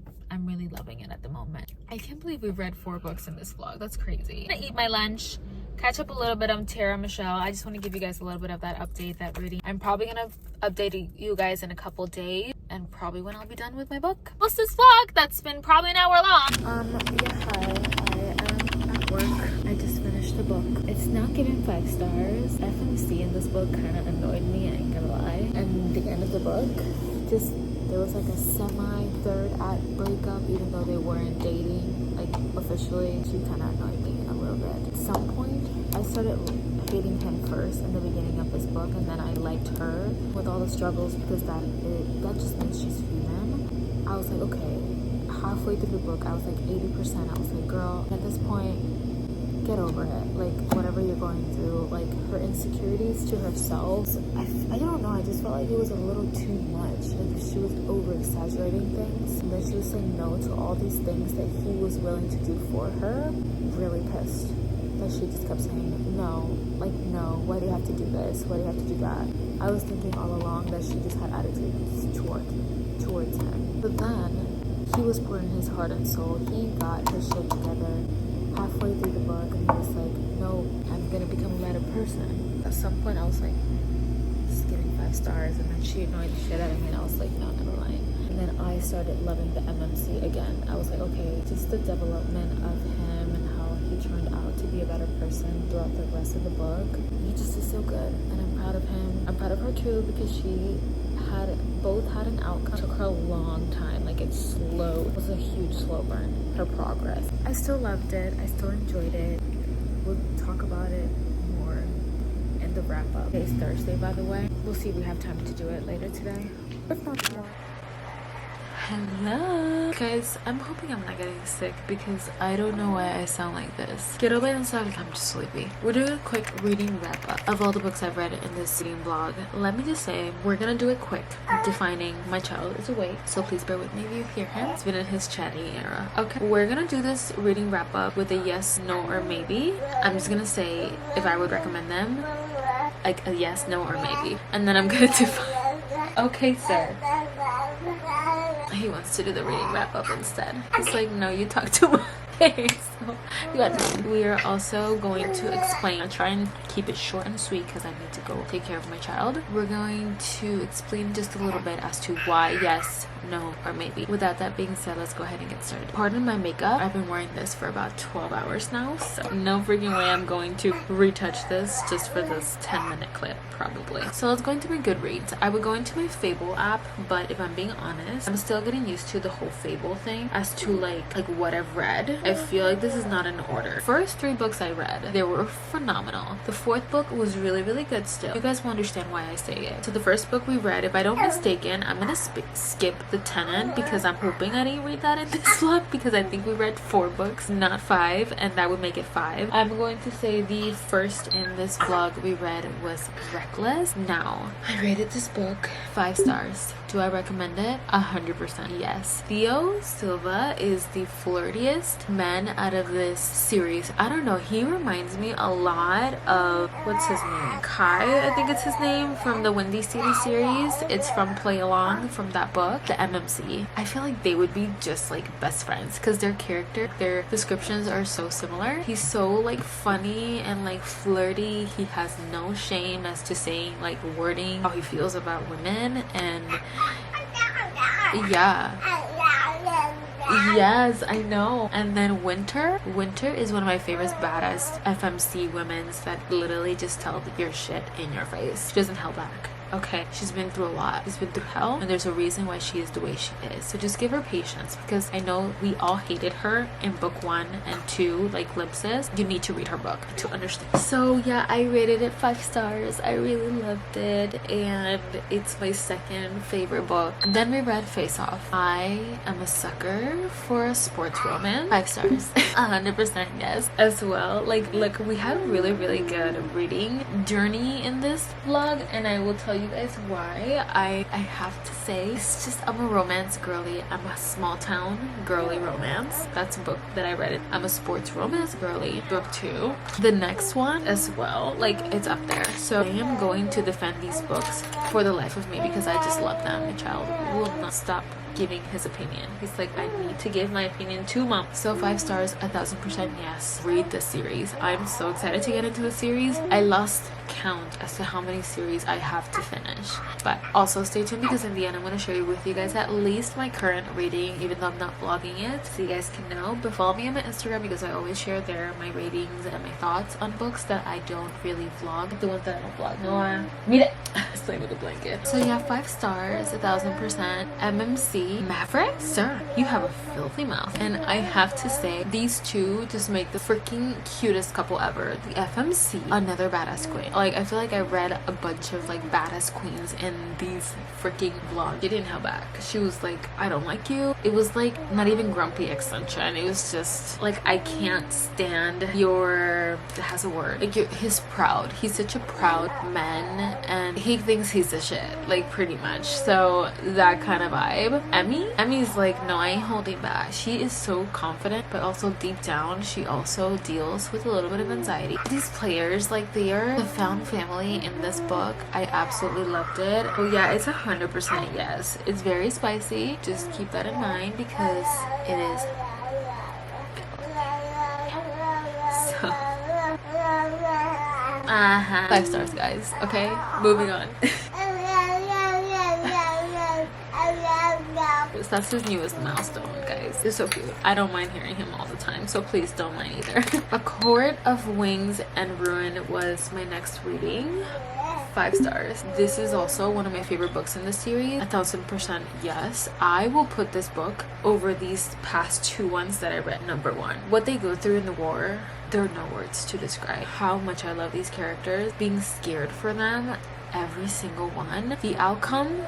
really loving it at the moment. I can't believe we've read 4 books in this vlog. That's crazy. I'm gonna eat my lunch, catch up a little bit on Tara Michelle. I just want to give you guys a little bit of that update, that reading. I'm probably gonna update you guys in a couple days, and probably when I'll be done with my book. What's this vlog that's been probably an hour long? Yeah, hi. I am at work. I just finished the book. It's not giving 5 stars. FMC in this book kind of annoyed me, I ain't gonna lie. And the end of the book, just there was like a semi-third act breakup, even though they weren't dating like officially. She kind of annoyed me a little bit. At some point, I started hating him first in the beginning of this book, and then I liked her with all the struggles because that just means she's human. I was like, okay, halfway through the book, I was like 80%. I was like, girl, at this point, get over it. Like, whatever you're going through, like her insecurities to herself, I don't know, I just felt like it was a little too much. Like, she was over exaggerating things, and then she was saying no to all these things that he was willing to do for her. Really pissed that she just kept saying no, like, no, why do you have to do this, why do you have to do that? I was thinking all along that she just had attitudes towards him. But then he was pouring his heart and soul. He got his shit together halfway through the book, and he was like, no, I'm gonna become a better person. At some point I was like, just giving 5 stars, and then she annoyed the shit out of me, and I was like, no, never mind. And then I started loving the MMC again. I was like, okay, just the development of him and how he turned out to be a better person throughout the rest of the book. He just is so good, and I'm proud of him. I'm proud of her too, because she both had an outcome. It took her a long time. Like, it was a huge slow burn, her progress. I still loved it. I still enjoyed it. We'll talk about it more in the wrap up. Today's Thursday, by the way. We'll see if we have time to do it later today. If not tomorrow. Hello guys, I'm hoping I'm not getting sick because I don't know why I sound like this. Quiero pensar que I'm just sleepy. We're doing a quick reading wrap up of all the books I've read in this reading vlog. Let me just say, we're gonna do it quick. Defining my child is awake, so please bear with me if you hear him. It's been in his chatty era. Okay, we're gonna do this reading wrap up with a yes, no, or maybe. I'm just gonna say if I would recommend them, like a yes, no, or maybe, and then I'm gonna define. Okay, sir. He wants to do the reading wrap up instead. He's like, no, you talk too much. So you got we are also going to explain. I'll try and keep it short and sweet because I need to go take care of my child. We're going to explain just a little bit as to why yes, no, or maybe. Without that being said, let's go ahead and get started. Pardon my makeup. I've been wearing this for about 12 hours now, so no freaking way I'm going to retouch this just for this 10-minute clip, probably. So let's go into my Goodreads. I would go into my Fable app, but if I'm being honest, I'm still getting used to the whole Fable thing as to like what I've read. I feel like this is not in order. First 3 books I read, they were phenomenal. The 4th book was really, really good still. You guys will understand why I say it. So the first book we read, if I don't mistaken, I'm gonna skip The Tenant because I'm hoping I didn't read that in this vlog because I think we read 4 books, not 5, and that would make it 5. I'm going to say the first in this vlog we read was Reckless. Now, I rated this book 5 stars. Do I recommend it? 100% yes. Theo Silva is the flirtiest man out of this series. I don't know, he reminds me a lot of, what's his name? Kai, I think it's his name, from the Windy City series. It's from Play Along, from that book, the MMC. I feel like they would be just like best friends because their character, their descriptions are so similar. He's so like funny and like flirty. He has no shame as to saying like wording how he feels about women, and yeah. Yes, I know. And then Winter is one of my favorite badass FMC women's that literally just tell your shit in your face. She doesn't hold back. Okay, she's been through a lot. She's been through hell, and there's a reason why she is the way she is. So just give her patience, because I know we all hated her in book 1 and 2, like Glimpses. You need to read her book to understand. So yeah, I rated it 5 stars. I really loved it, and it's my second favorite book. And then we read Face Off. I am a sucker for a sports romance. 5 stars. 100% yes as well. Like, look, we had a really good reading journey in this vlog, and I will tell you guys why. I have to say, it's just, I'm a romance girly. I'm a small town girly romance. That's a book that I read. I'm a sports romance girly. Book 2. The next one as well, like, it's up there. So I am going to defend these books for the life of me because I just love them. My child will not stop giving his opinion. He's like, I need to give my opinion to mom. So 5 stars, 1000% yes. Read the series. I'm so excited to get into the series. I lost count as to how many series I have to finish, but also stay tuned because in the end I'm going to share with you guys at least my current reading, even though I'm not vlogging it, so you guys can know. But follow me on my Instagram because I always share there my ratings and my thoughts on books that I don't really vlog, the ones that I don't vlog. No, mire, sleep with a blanket. So yeah, 5 stars, 1000%. MMC Maverick, sir, you have a filthy mouth. And I have to say, these two just make the freaking cutest couple ever. The FMC, another badass queen. Like, I feel like I read a bunch of like badass queens in these freaking vlogs. She didn't hold back. She was like, I don't like you. It was like not even grumpy extension. It was just like, I can't stand your, it has a word, like he's proud. He's such a proud man and he thinks he's the shit, like pretty much. So that kind of vibe. Emmy's like, no, I ain't holding back. She is so confident, but also deep down she also deals with a little bit of anxiety. These players, like, they are the found family in this book. I absolutely loved it. Oh yeah, it's 100% yes. It's very spicy. Just keep that in mind because it is. So 5 stars, guys. Okay, moving on. That's his newest milestone, guys. It's so cute. I don't mind hearing him all the time, so please don't mind either. A Court of Wings and Ruin was my next reading. 5 stars. This is also one of my favorite books in the series. 1000% yes. I will put this book over these past 2 ones that I read. Number 1, what they go through in the war, there are no words to describe how much I love these characters. Being scared for them, every single one. The outcome,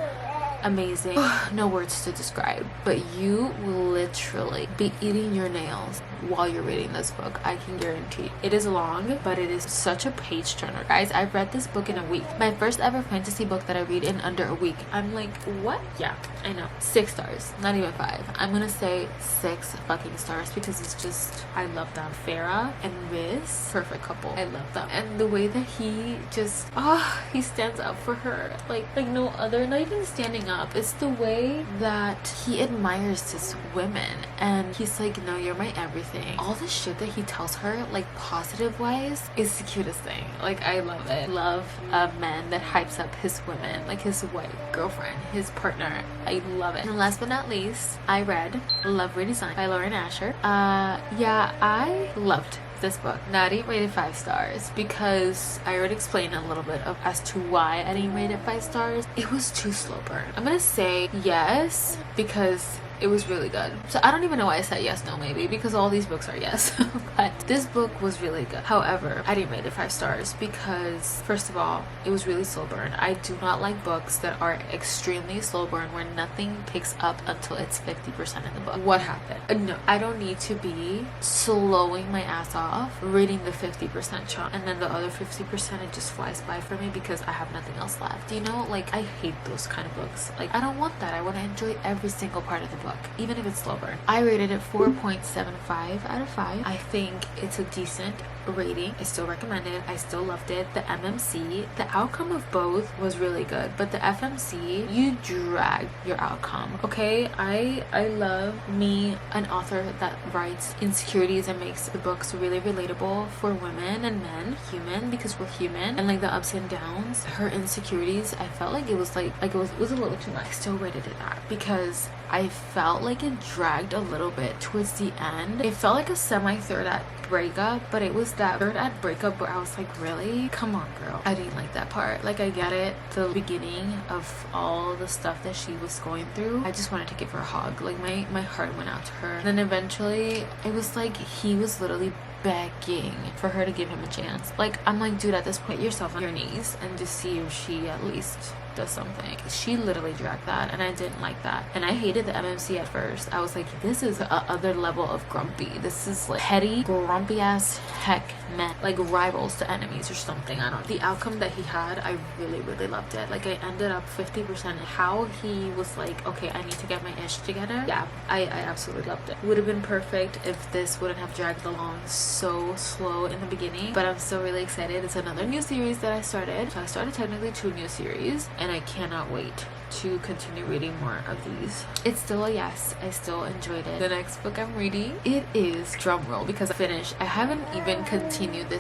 amazing. No words to describe, but you will literally be eating your nails while you're reading this book. I can guarantee. It is long, but it is such a page turner, guys. I've read this book in a week. My first ever fantasy book that I read in under a week. I'm like, what? Yeah, I know. 6 stars, not even 5. I'm gonna say 6 fucking stars because it's just, I love them. Farah and Riz, perfect couple. I love them, and the way that he just, he stands up for her like no other. Not even standing up, it's the way that he admires his women, and he's like, no, you're my everything. All the shit that he tells her, like positive wise, is the cutest thing. Like, I love it. Love a man that hypes up his women, like his wife, girlfriend, his partner. I love it. And last but not least, I read Love Redesigned by Lauren Asher. Yeah, I loved this book. Now, I didn't rate it 5 stars because I already explained a little bit of as to why I didn't rate it 5 stars. It was too slow burn. I'm gonna say yes because It was really good. So I don't even know why I said yes, no, maybe, because all these books are yes. But this book was really good. However, I didn't rate it 5 stars because, first of all, it was really slow burn. I do not like books that are extremely slow burn where nothing picks up until it's 50% in the book. What happened? No, I don't need to be slowing my ass off reading the 50% chunk and then the other 50% it just flies by for me because I have nothing else left. You know, like I hate those kind of books. Like I don't want that. I want to enjoy every single part of the book, even if it's slow burn. I rated it 4.75 out of 5. I think it's a decent rating. I still recommend it. I still loved it. The MMC, the outcome of both was really good, but the FMC, you drag your outcome. Okay, I love me an author that writes insecurities and makes the books really relatable for women and men, human, because we're human, and like the ups and downs. Her insecurities, I felt like it was it was a little too much. I still rated it that because I felt like it dragged a little bit towards the end. It felt like a semi-third act breakup, but it was that third act breakup where I was like, really? Come on, girl. I didn't like that part. Like, I get it, the beginning of all the stuff that she was going through. I just wanted to give her a hug. Like, my heart went out to her. And then eventually, it was like he was literally begging for her to give him a chance. Like, I'm like, dude, at this point, yourself on your knees and just see if she at least does something. She literally dragged that, and I didn't like that. And I hated the MMC at first. I was like, this is a other level of grumpy. This is like petty, grumpy ass heck men, like rivals to enemies or something. I don't know. The outcome that he had, I really, really loved it. Like, I ended up 50%. How he was like, okay, I need to get my ish together. Yeah, I absolutely loved it. Would have been perfect if this wouldn't have dragged along so slow in the beginning, but I'm still really excited. It's another new series that I started. So I started technically 2 new series, and I cannot wait to continue reading more of these. It's still a yes. I still enjoyed it. The next book I'm reading, it is, drumroll, because I finished. I haven't even continued this